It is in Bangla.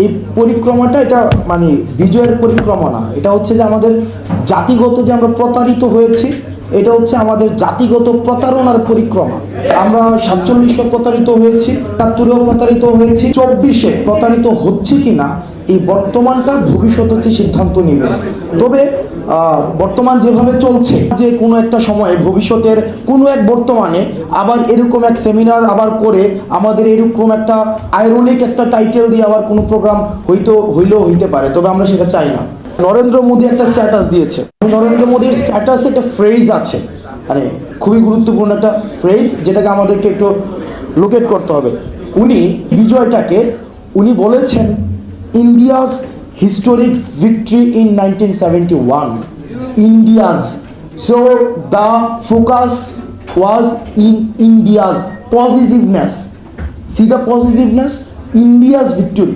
এই পরিক্রমাটা এটা মানে বিজয়ের পরিক্রমা না, এটা হচ্ছে যে আমাদের জাতিগত যে আমরা প্রতারিত হয়েছি, এটা হচ্ছে আমাদের জাতিগত প্রতারণার পরিক্রমা। আমরা 47-এ প্রতারিত হয়েছি, 71-এও প্রতারিত হয়েছি, 24-এ প্রতারিত হচ্ছে কিনা এই বর্তমানটা ভবিষ্যৎ হচ্ছে সিদ্ধান্ত নেবে। তবে বর্তমান যেভাবে চলছে, যে কোনো একটা সময়ে ভবিষ্যতের কোনো এক বর্তমানে আবার এরকম এক সেমিনার আবার করে আমাদের এরকম একটা আইরনিক একটা টাইটেল দিয়ে আবার কোনো প্রোগ্রাম হইলেও হইতে পারে, তবে আমরা সেটা চাই না। নরেন্দ্র মোদী একটা স্ট্যাটাস দিয়েছে, নরেন্দ্র মোদীর স্ট্যাটাসে একটা ফ্রেজ আছে, মানে খুবই গুরুত্বপূর্ণ একটা ফ্রেজ, যেটাকে আমাদেরকে একটু লোকেট করতে হবে। উনি বিজয়টাকে উনি বলেছেন India's historic victory in 1971. India's. So the focus was in India's possessiveness. See the possessiveness? India's victory.